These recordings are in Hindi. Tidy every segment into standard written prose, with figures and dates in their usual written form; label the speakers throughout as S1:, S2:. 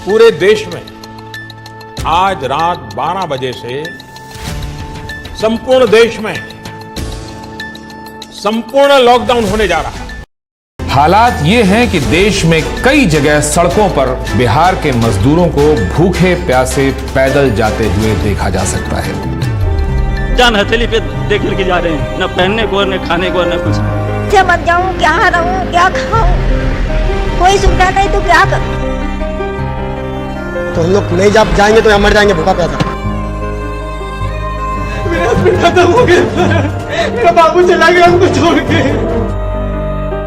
S1: पूरे देश में आज रात 12 बजे से संपूर्ण देश में संपूर्ण लॉकडाउन होने जा रहा है।
S2: हालात ये हैं कि देश में कई जगह सड़कों पर बिहार के मजदूरों को भूखे प्यासे पैदल जाते हुए देखा जा सकता है।
S3: जान हथेली पे देख के जा रहे हैं, न पहनने को, न खाने को, न कुछ।
S4: क्या मत जाऊं, क्या रहूं, क्या खाऊं, कोई सुविधा नहीं तो क्या करूं।
S5: तो हम लोग नहीं जब जाएंगे तो हम मर जाएंगे भूखा प्यासा।
S6: मेरा बेटा खत्म हो गया, मेरा बाबू चला गया हमको छोड़ के।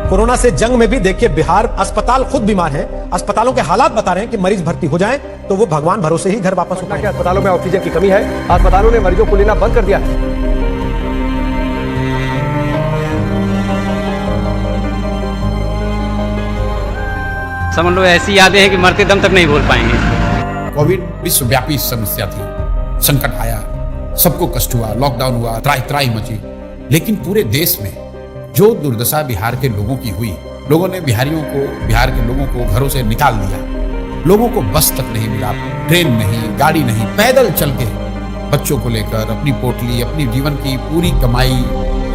S7: कोरोना से जंग में भी देखिए बिहार अस्पताल खुद बीमार है, अस्पतालों के हालात बता रहे हैं कि मरीज भर्ती हो जाएं तो वो भगवान भरोसे ही घर वापस
S5: के अस्पतालों में ऑक्सीजन की कमी है, अस्पतालों ने मरीजों को लेना बंद कर दिया है।
S3: समझ लो ऐसी यादें हैं कि मरते दम तक नहीं भूल पाएंगे।
S8: कोविड विश्वव्यापी समस्या थी, संकट आया, सबको कष्ट हुआ, लॉकडाउन हुआ, त्राही त्राही मची, लेकिन पूरे देश में जो दुर्दशा बिहार के लोगों की हुई, लोगों ने बिहार के लोगों को घरों से निकाल दिया। लोगों को बस तक नहीं मिला, ट्रेन नहीं, गाड़ी नहीं, पैदल चल के बच्चों को लेकर अपनी पोटली, अपनी जीवन की पूरी कमाई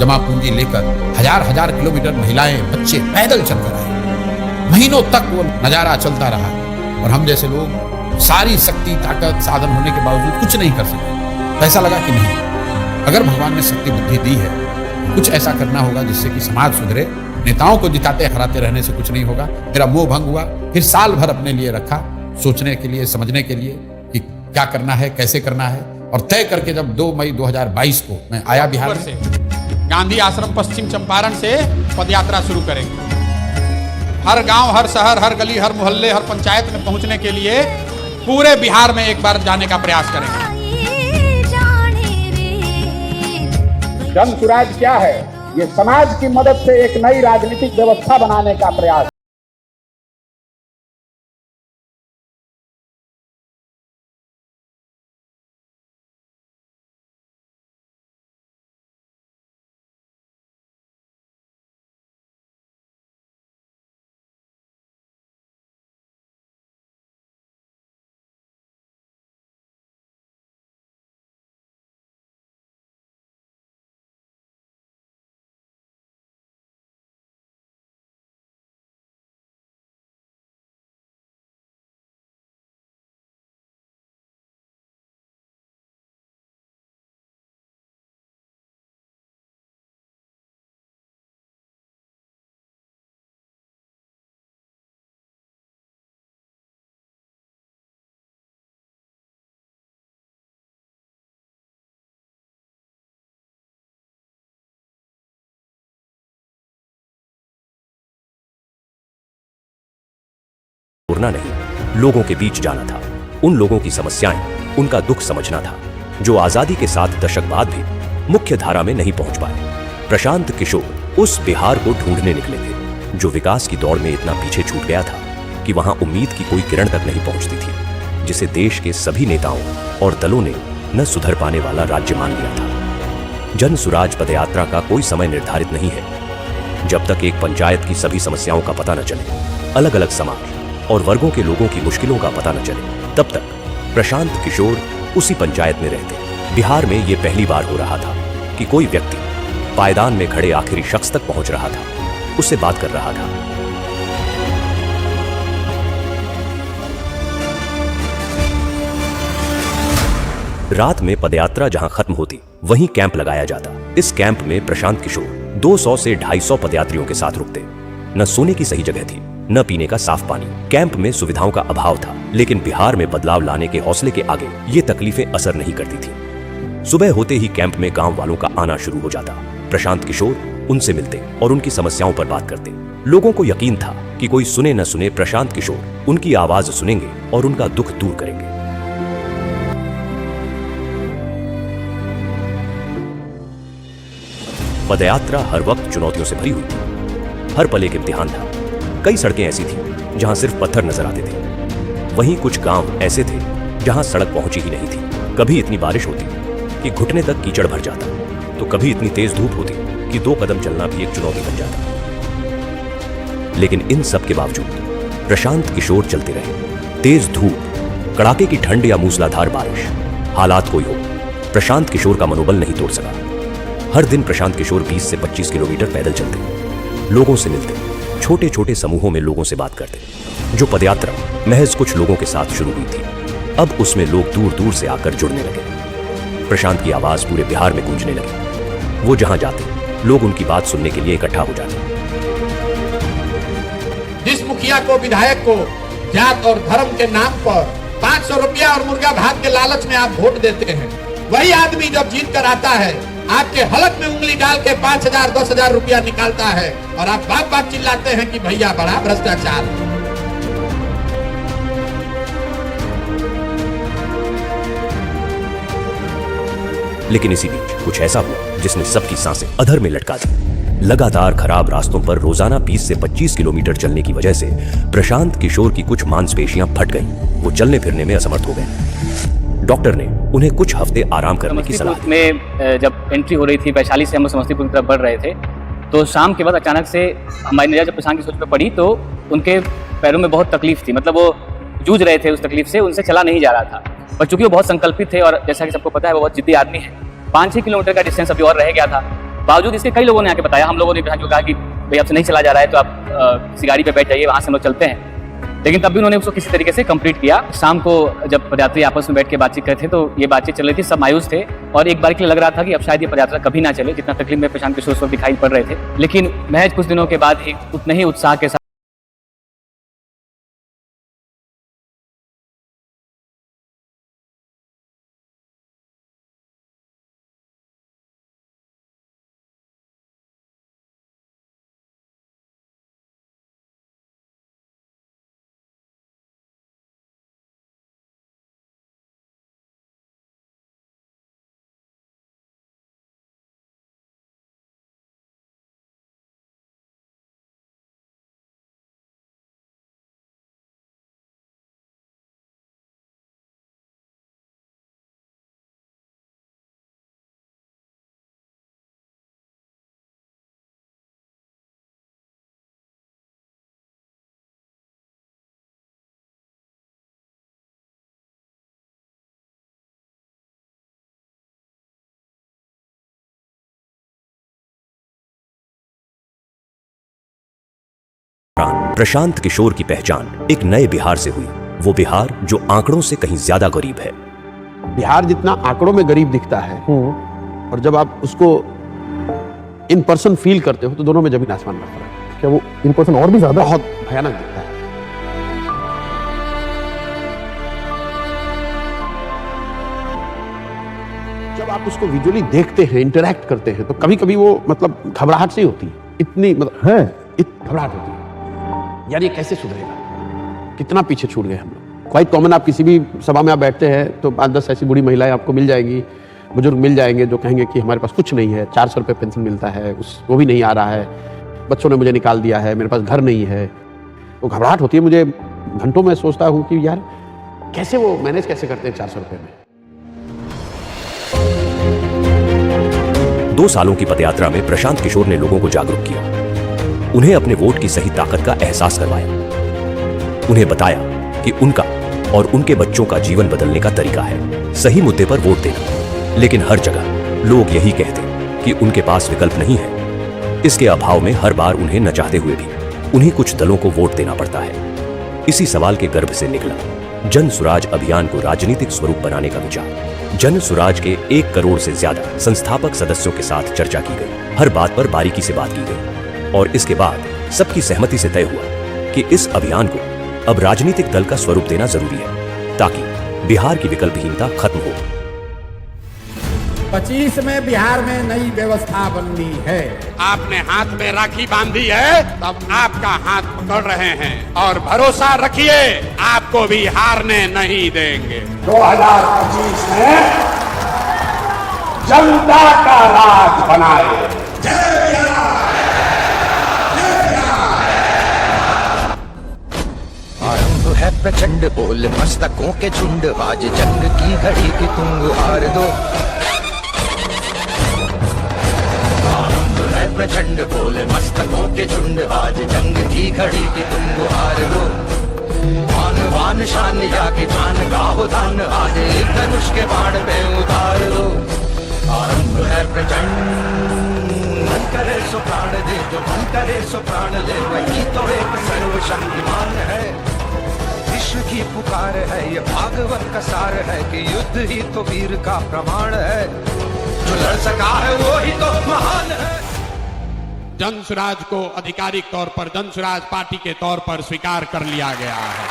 S8: जमा पूंजी लेकर हजार किलोमीटर महिलाएं बच्चे पैदल चलकर आए। महीनों तक वो नजारा चलता रहा और हम जैसे लोग सारी शक्ति ताकत साधन होने के बावजूद कुछ नहीं कर सके। ऐसा लगा कि नहीं, अगर भगवान ने शक्ति बुद्धि दी है, कुछ ऐसा करना होगा जिससे कि समाज सुधरे। नेताओं को जिताते हराते रहने से कुछ नहीं होगा। मेरा मोह भंग हुआ, फिर साल भर अपने लिए रखा, सोचने के लिए, समझने के लिए कि क्या करना है, कैसे करना है, और तय करके जब 2 मई 2022 को मैं आया बिहार से,
S9: गांधी आश्रम पश्चिम चंपारण से पदयात्रा शुरू करेंगे। हर गांव, हर शहर, हर गली, हर मोहल्ले, हर पंचायत में पहुंचने के लिए पूरे बिहार में एक बार जाने का प्रयास करेंगे।
S10: जन सुराज क्या है? ये समाज की मदद से एक नई राजनीतिक व्यवस्था बनाने का प्रयास।
S11: उड़ना नहीं, लोगों के बीच जाना था, उन लोगों की समस्याएं, उनका दुख समझना था, जो आजादी के 7 दशक बाद भी मुख्य धारा में नहीं पहुंच पाए। प्रशांत किशोर उस बिहार को ढूंढने निकले थे जो विकास की दौड़ में इतना पीछे छूट गया था कि वहां उम्मीद की कोई किरण तक नहीं पहुंचती थी, जिसे देश के सभी नेताओं और दलों ने न सुधर पाने वाला राज्य मान लिया था। जन सुराज पदयात्रा का कोई समय निर्धारित नहीं है। जब तक एक पंचायत की सभी समस्याओं का पता न चले, अलग अलग समाज और वर्गों के लोगों की मुश्किलों का पता न चले, तब तक प्रशांत किशोर उसी पंचायत में रहते। बिहार में ये पहली बार हो रहा था कि कोई व्यक्ति पायदान में खड़े आखिरी शख्स तक पहुंच रहा था, उससे बात कर रहा था। रात में पदयात्रा जहां खत्म होती, वहीं कैंप लगाया जाता। इस कैंप में प्रशांत किशोर 200 से 250 पदयात्रियों के साथ रुकते। न सोने की सही जगह थी, न पीने का साफ पानी। कैंप में सुविधाओं का अभाव था, लेकिन बिहार में बदलाव लाने के हौसले के आगे ये तकलीफें असर नहीं करती थी। सुबह होते ही कैंप में गांव वालों का आना शुरू हो जाता। प्रशांत किशोर उनसे मिलते और उनकी समस्याओं पर बात करते। लोगों को यकीन था कि कोई सुने न सुने, प्रशांत किशोर उनकी आवाज सुनेंगे और उनका दुख दूर करेंगे। पदयात्रा हर वक्त चुनौतियों से भरी हुई थी। हर पल एक इम्तिहान था। कई सड़कें ऐसी थी जहां सिर्फ पत्थर नजर आते थे। वहीं कुछ गांव ऐसे थे जहां सड़क पहुंची ही नहीं थी। कभी इतनी बारिश होती कि घुटने तक कीचड़ भर जाता, तो कभी इतनी तेज धूप होती कि 2 कदम चलना भी एक चुनौती बन जाता। लेकिन इन सब के बावजूद प्रशांत किशोर चलते रहे। तेज धूप, कड़ाके की ठंड या मूसलाधार बारिश, हालात कोई हो, प्रशांत किशोर का मनोबल नहीं तोड़ सका। हर दिन प्रशांत किशोर 20 से 25 किलोमीटर पैदल चलते, लोगों से मिलते, छोटे छोटे समूहों में लोगों से बात करते। जो पदयात्रा महज कुछ लोगों के साथ शुरू हुई थी, अब उसमें लोग दूर दूर से आकर जुड़ने लगे। प्रशांत की आवाज पूरे बिहार में गूंजने लगी। वो जहां जाते, लोग उनकी बात सुनने के लिए इकट्ठा हो जाते।
S9: जिस मुखिया को, विधायक को जात और धर्म के नाम पर 500 रुपया और मुर्गा भात के लालच में आप वोट देते हैं, वही आदमी जब जीत कर आता है, आपके हलक में उंगली डाल के 5,000 10,000 रुपया निकालता है और आप बात बात चिल्लाते हैं कि भैया बड़ा भ्रष्टाचार।
S11: लेकिन इसी बीच कुछ ऐसा हुआ जिसने सबकी सांसें अधर में लटका दी। लगातार खराब रास्तों पर रोजाना 20 से 25 किलोमीटर चलने की वजह से प्रशांत किशोर की कुछ मांसपेशियां फट गईं। वो चलने फिरने में असमर्थ हो गए। डॉक्टर ने उन्हें कुछ हफ्ते आराम करने की सलाह दी।
S12: में जब एंट्री हो रही थी, वैशाली से हम समस्तीपुर की तरफ बढ़ रहे थे, तो शाम के बाद अचानक से हमारी नजर जब प्रशांत किशोर पे पड़ी तो उनके पैरों में बहुत तकलीफ थी। मतलब वो जूझ रहे थे उस तकलीफ से, उनसे चला नहीं जा रहा था। पर चूंकि वो बहुत संकल्पित थे और जैसा कि सबको पता है वो बहुत जिद्दी आदमी है, 5-6 किलोमीटर का डिस्टेंस अभी और रह गया था। बावजूद इसके कई लोगों ने आके बताया, हम लोगों ने कहा कि भाई आपसे नहीं चला जा रहा है तो आप किसी गाड़ी पे बैठ जाइए, वहाँ से हम लोग चलते हैं। लेकिन तब भी उन्होंने उसको किसी तरीके से कंप्लीट किया। शाम को जब पदयात्री आपस में बैठ के बातचीत कर थे तो ये बातचीत चल रही थी, सब मायूस थे और एक बार के लिए लग रहा था कि अब शायद ये पदयात्रा कभी ना चले। जितना तकलीफ में प्रशांत किशोर उस वक्त दिखाई पड़ रहे थे, लेकिन महज कुछ दिनों के बाद ही उतने ही उत्साह के साथ
S11: प्रशांत किशोर की पहचान एक नए बिहार से हुई। वो बिहार जो आंकड़ों से कहीं ज्यादा गरीब है।
S10: बिहार जितना आंकड़ों में गरीब दिखता है और जब आप उसको इन पर्सन फील करते हो तो दोनों में जमीन आसमान का फर्क है।
S5: क्या वो इन पर्सन और भी ज्यादा
S10: बहुत भयानक दिखता है। जब आप उसको विजुअली देखते हैं, इंटरैक्ट करते हैं, तो कभी कभी वो मतलब घबराहट सी होती है, इतनी मतलब है घबराहट होती है यार ये कैसे सुधरेगा, कितना पीछे छूट गए हम लोग। क्वाइट कॉमन, आप किसी भी सभा में आप बैठते हैं तो 5-10 ऐसी बूढ़ी महिलाएं आपको मिल जाएंगी, बुजुर्ग मिल जाएंगे जो कहेंगे कि हमारे पास कुछ नहीं है, 400 रुपये पेंशन मिलता है, वो भी नहीं आ रहा है, बच्चों ने मुझे निकाल दिया है, मेरे पास घर नहीं है। वो घबराहट होती है मुझे। घंटों में सोचता हूँ कि यार कैसे वो मैनेज कैसे करते हैं 400 रुपये में।
S11: 2 सालों की पदयात्रा में प्रशांत किशोर ने लोगों को जागरूक किया, उन्हें अपने वोट की सही ताकत का एहसास करवाया, उन्हें बताया कि उनका और उनके बच्चों का जीवन बदलने का तरीका है सही मुद्दे पर वोट देना। लेकिन हर जगह लोग यही कहते कि उनके पास विकल्प नहीं है। इसके अभाव में हर बार उन्हें न चाहते हुए भी उन्हीं कुछ दलों को वोट देना पड़ता है। इसी सवाल के गर्भ से निकला जन सुराज अभियान को राजनीतिक स्वरूप बनाने का विचार। जन सुराज के 1 करोड़ से ज्यादा संस्थापक सदस्यों के साथ चर्चा की गई, हर बात पर बारीकी से बात की गई और इसके बाद सबकी सहमति से तय हुआ कि इस अभियान को अब राजनीतिक दल का स्वरूप देना जरूरी है ताकि बिहार की विकल्पहीनता खत्म हो।
S9: 25 में बिहार में नई व्यवस्था बननी है। आपने हाथ में राखी बांधी है, तब आपका हाथ पकड़ रहे हैं और भरोसा रखिए आपको भी हारने नहीं देंगे।
S10: 2025 में जनता का राज बनाए।
S13: है प्रचंड बोल मस्तकों के झुंड, आज जंग की घड़ी की तुम हार दो। है प्रचंड बोल मस्तकों के झुंड, आज जंग की घड़ी की तुम हार दो। वान वान शान या की जान गाहो दान आज एक धनुष के बाण पे उतार दो आरंभ है प्रचंड मन करे सो प्राण दे जो मन करे सो प्राण ले वही तो एक सर्वशक्तिमान है विश्व की पुकार है ये भागवत का सार है कि युद्ध ही तो वीर का प्रमाण है जो लड़ सका है वो ही तो महान है।
S9: जन स्वराज को आधिकारिक तौर पर जन स्वराज पार्टी के तौर पर स्वीकार कर लिया गया है।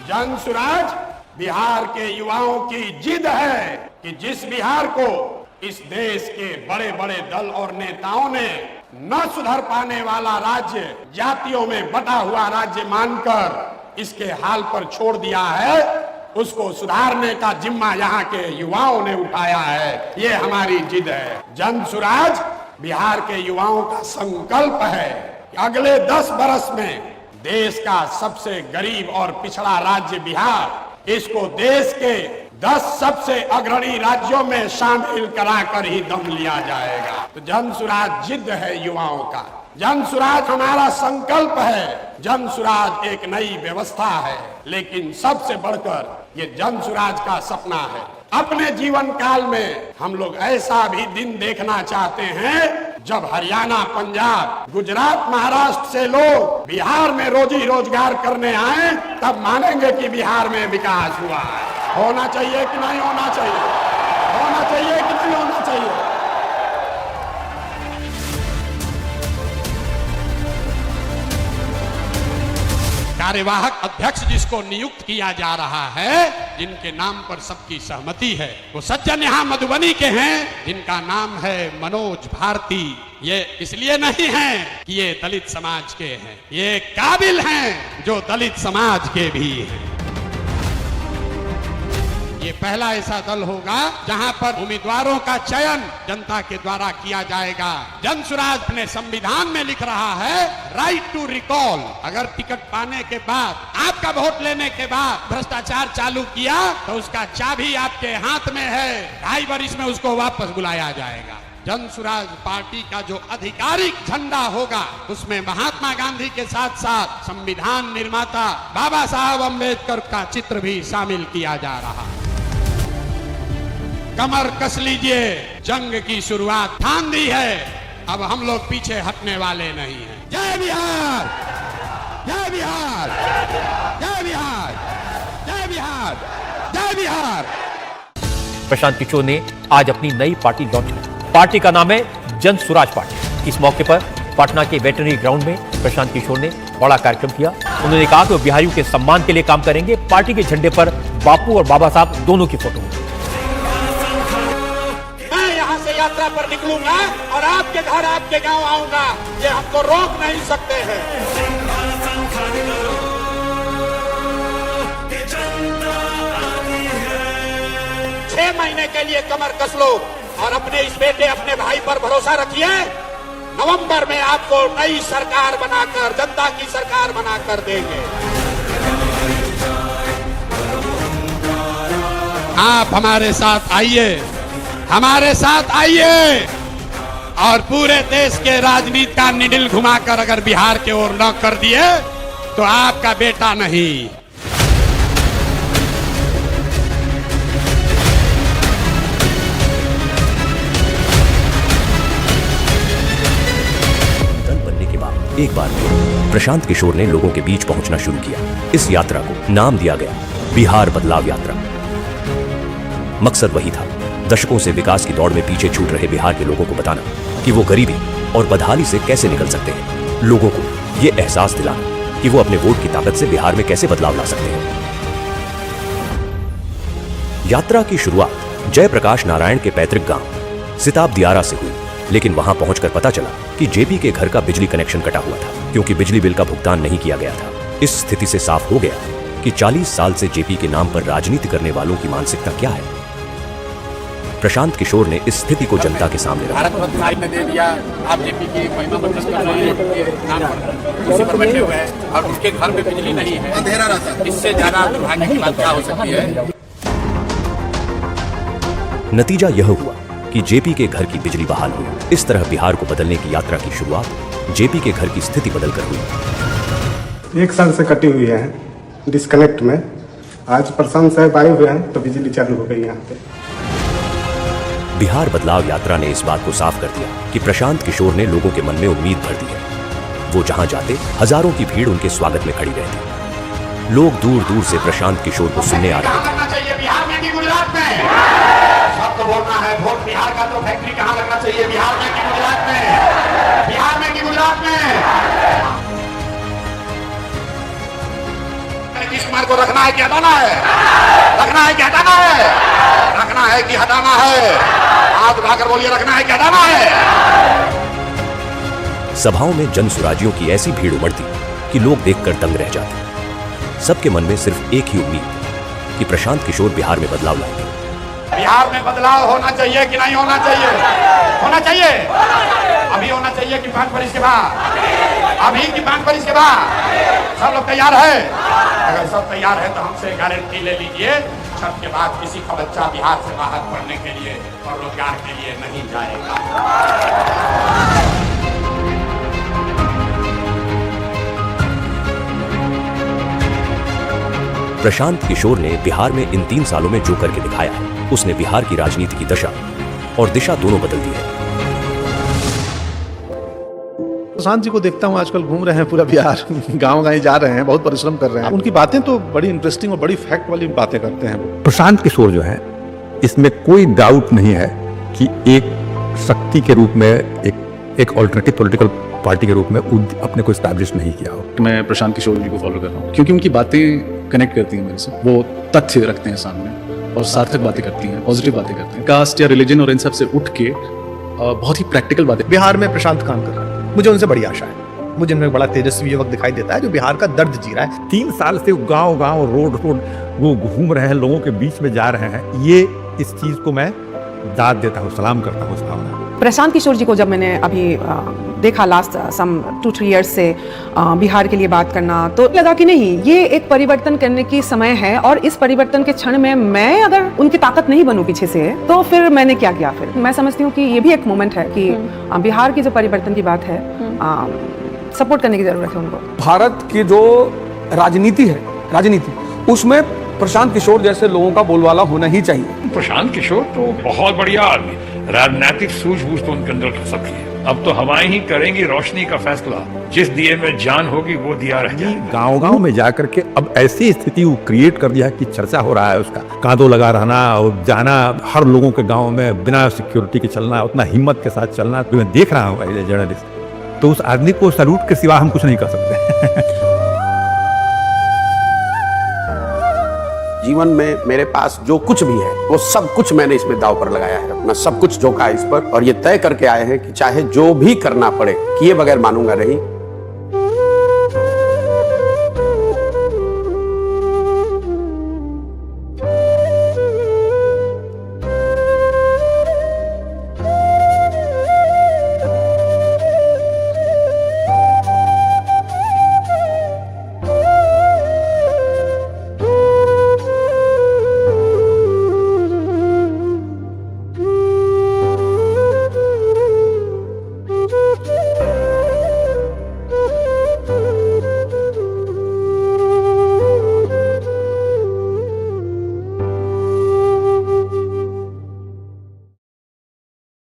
S9: जन स्वराज बिहार के युवाओं की जिद है कि जिस बिहार को इस देश के बड़े बड़े दल और नेताओं ने न सुधर पाने वाला राज्य, जातियों में बटा हुआ राज्य मानकर इसके हाल पर छोड़ दिया है, उसको सुधारने का जिम्मा यहाँ के युवाओं ने उठाया है। ये हमारी जिद है। जन स्वराज बिहार के युवाओं का संकल्प है कि अगले 10 बरस में देश का सबसे गरीब और पिछड़ा राज्य बिहार, इसको देश के 10 सबसे अग्रणी राज्यों में शामिल कराकर ही दम लिया जाएगा। तो जन स्वराज जिद है युवाओं का, जन स्वराज हमारा संकल्प है, जन स्वराज एक नई व्यवस्था है, लेकिन सबसे बढ़कर ये जन स्वराज का सपना है। अपने जीवन काल में हम लोग ऐसा भी दिन देखना चाहते हैं जब हरियाणा, पंजाब, गुजरात, महाराष्ट्र से लोग बिहार में रोजी रोजगार करने आए, तब मानेंगे कि बिहार में विकास हुआ है। होना चाहिए कि नहीं होना चाहिए? होना चाहिए कि नहीं होना चाहिए? कार्यवाहक अध्यक्ष जिसको नियुक्त किया जा रहा है, जिनके नाम पर सबकी सहमति है, वो सज्जन यहाँ मधुबनी के हैं, जिनका नाम है मनोज भारती। ये इसलिए नहीं है कि ये दलित समाज के हैं, ये काबिल हैं जो दलित समाज के भी हैं। ये पहला ऐसा दल होगा जहां पर उम्मीदवारों का चयन जनता के द्वारा किया जाएगा। जन स्वराज अपने संविधान में लिख रहा है राइट टू रिकॉल। अगर टिकट पाने के बाद, आपका वोट लेने के बाद भ्रष्टाचार चालू किया तो उसका चाबी आपके हाथ में है, 2.5 वर्ष में उसको वापस बुलाया जाएगा। जन स्वराज पार्टी का जो आधिकारिक झंडा होगा उसमें महात्मा गांधी के साथ साथ संविधान निर्माता बाबा साहब अम्बेडकर का चित्र भी शामिल किया जा रहा है। कमर कस लीजिए, जंग की शुरुआत ठान दी है, अब हम लोग पीछे हटने वाले नहीं हैं। जय बिहार, जय बिहार, जय बिहार, जय बिहार, जय बिहार।
S11: प्रशांत किशोर ने आज अपनी नई पार्टी लॉन्च की। पार्टी का नाम है जन स्वराज पार्टी। इस मौके पर पटना के वेटरनरी ग्राउंड में प्रशांत किशोर ने बड़ा कार्यक्रम किया। उन्होंने कहा कि वो बिहारियों के सम्मान के लिए काम करेंगे। पार्टी के झंडे पर बापू और बाबा साहब दोनों की फोटो।
S9: मैं यहाँ से यात्रा पर निकलूंगा और आपके घर, आपके गांव आऊंगा, ये हमको रोक नहीं सकते हैं। 6 महीने के लिए कमर कस लो और अपने इस बेटे, अपने भाई पर भरोसा रखिए। नवंबर में आपको नई सरकार बनाकर, जनता की सरकार बनाकर देंगे। आप हमारे साथ आइए, हमारे साथ आइए और पूरे देश के राजनीति का निडिल घुमाकर अगर बिहार के ओर न कर दिए तो आपका बेटा नहीं।
S11: एक बार फिर प्रशांत किशोर ने लोगों के बीच पहुंचना शुरू किया। इस यात्रा को नाम दिया गया बिहार बदलाव यात्रा। मकसद वही था, दशकों से विकास की दौड़ में पीछे छूट रहे बिहार के लोगों को बताना कि वो गरीबी और बदहाली से कैसे निकल सकते हैं। लोगों को ये एहसास दिलाना कि वो अपने वोट की ताकत से बिहार में कैसे बदलाव ला सकते हैं। यात्रा की शुरुआत जयप्रकाश नारायण के पैतृक गांव सिताब दियारा से हुई, लेकिन वहां पहुंचकर पता चला कि जेपी के घर का बिजली कनेक्शन कटा हुआ था क्योंकि बिजली बिल का भुगतान नहीं किया गया था। इस स्थिति से साफ हो गया कि 40 साल से जेपी के नाम पर राजनीति करने वालों की मानसिकता क्या है। प्रशांत किशोर ने इस स्थिति को जनता के सामने रखा।
S9: भारत रत्न ने दे दिया, आप जेपी की महिमा बत्तीस कर रहे हैं, नाम पर उसी पर बैठे हुए हैं और उसके घर में बिजली नहीं है, अंधेरा रहता है। इससे ज्यादा दुर्भाग्य की बात क्या हो सकती है।
S11: नतीजा यह हुआ कि कि जेपी के घर की बिजली बहाल हुई। इस तरह बिहार को बदलने की यात्रा की शुरुआत जेपी के घर की स्थिति बदलकर हुई।
S14: 1 साल से कटी हुई है डिस्कनेक्ट में। आज प्रशांत साहब आए हुए हैं तो बिजली चालू हो गई यहाँ पे।
S11: बिहार बदलाव यात्रा ने इस बात को साफ कर दिया कि प्रशांत किशोर ने लोगों के मन में उम्मीद भर दी है। वो जहां जाते हजारों की भीड़ उनके स्वागत में खड़ी रहती। लोग दूर दूर से प्रशांत किशोर को सुनने आ रहे थे।
S9: बिहार में कि गुजरात में? सबको बोलना है वोट बिहार का तो फैक्ट्री कहाँ लगना चाहिए, बिहार में कि गुजरात में? बिहार में कि गुजरात में? नीतीश कुमार को रखना है कि हटाना है? रखना है कि हटाना है? रखना है कि हटाना है? हाथ उठाकर बोलिए, रखना है कि हटाना है?
S11: सभाओं में जन सुराजियों की ऐसी भीड़ उमड़ती कि लोग देखकर दंग रह जाते। सबके मन में सिर्फ एक ही उम्मीद कि प्रशांत किशोर बिहार में बदलाव लाएंगे।
S9: बिहार में बदलाव होना चाहिए कि नहीं होना चाहिए? होना चाहिए। अभी होना चाहिए कि 5 वर्ष के बाद? अभी कि 5 वर्ष के बाद? सब लोग तैयार है? अगर सब तैयार है तो हमसे गारंटी ले लीजिए, छठ के बाद किसी का बच्चा बिहार से बाहर पढ़ने के लिए और रोजगार के लिए नहीं जाएगा।
S11: प्रशांत किशोर ने बिहार में इन 3 सालों में जो करके दिखाया है, उसने बिहार की राजनीति की दशा और दिशा दोनों बदल दी है।
S15: प्रशांत जी को देखता हूँ आजकल घूम रहे हैं पूरा बिहार, गांव-गांव जा रहे हैं, बहुत परिश्रम कर रहे हैं। उनकी बातें तो बड़ी इंटरेस्टिंग और बड़ी फैक्ट वाली बातें करते हैं।
S16: प्रशांत किशोर जो है, इसमें कोई डाउट नहीं है कि एक शक्ति के रूप में एक ऑल्टरनेटिव पॉलिटिकल पार्टी के रूप में अपने को एस्टैब्लिश नहीं किया हो।
S15: मैं प्रशांत किशोर जी को फॉलो कर रहा हूँ क्योंकि उनकी बातें कनेक्ट करती हैं मेरे से। वो तथ्य रखते हैं सामने और सार्थक बातें करती हैं, पॉजिटिव बातें करते हैं। कास्ट या रिलीजन और इन सब से उठ के बहुत ही प्रैक्टिकल बातें।
S7: बिहार में प्रशांत काम कर रहा है, मुझे उनसे बड़ी आशा है। मुझे इनमें बड़ा तेजस्वी युवक दिखाई देता है जो बिहार का दर्द जी रहा है।
S16: 3 साल से गांव गांव रोड वो घूम रहे हैं, लोगों के बीच में जा रहे हैं। ये इस चीज को मैं दाद देता हूँ, सलाम करता हूँ।
S17: प्रशांत किशोर जी को जब मैंने अभी देखा लास्ट सम 2-3 इयर्स से बिहार के लिए बात करना, तो लगा कि नहीं, ये एक परिवर्तन करने की समय है और इस परिवर्तन के क्षण में मैं अगर उनकी ताकत नहीं बनूं पीछे से, तो फिर मैंने क्या किया। फिर मैं समझती हूँ कि ये भी एक मोमेंट है कि बिहार की जो परिवर्तन की बात है, सपोर्ट करने की जरूरत है उनको।
S5: भारत की जो राजनीति उसमें प्रशांत किशोर जैसे लोगों का बोलबाला होना ही चाहिए।
S18: प्रशांत किशोर तो बहुत बढ़िया आदमी, राजनीतिक सूझबूझ तो उनके अंदर सबकी है। अब तो हवाएं ही करेंगी रोशनी का फैसला, जिस दिए में जान होगी वो दिया रह जाएगा।
S16: गांव-गांव में जाकर के अब ऐसी स्थिति क्रिएट कर दिया कि चर्चा हो रहा है उसका। कांधों लगा रहना और जाना, हर लोगों के गाँव में बिना सिक्योरिटी के चलना, उतना हिम्मत के साथ चलना। तो मैं देख रहा हूँ एज ए जर्नलिस्ट, तो उस आदमी को सैल्यूट के सिवा हम कुछ नहीं कर सकते।
S10: जीवन में मेरे पास जो कुछ भी है वो सब कुछ मैंने इसमें दांव पर लगाया है, अपना सब कुछ झोंका है इस पर, और ये तय करके आए हैं कि चाहे जो भी करना पड़े, किए बगैर मानूंगा नहीं।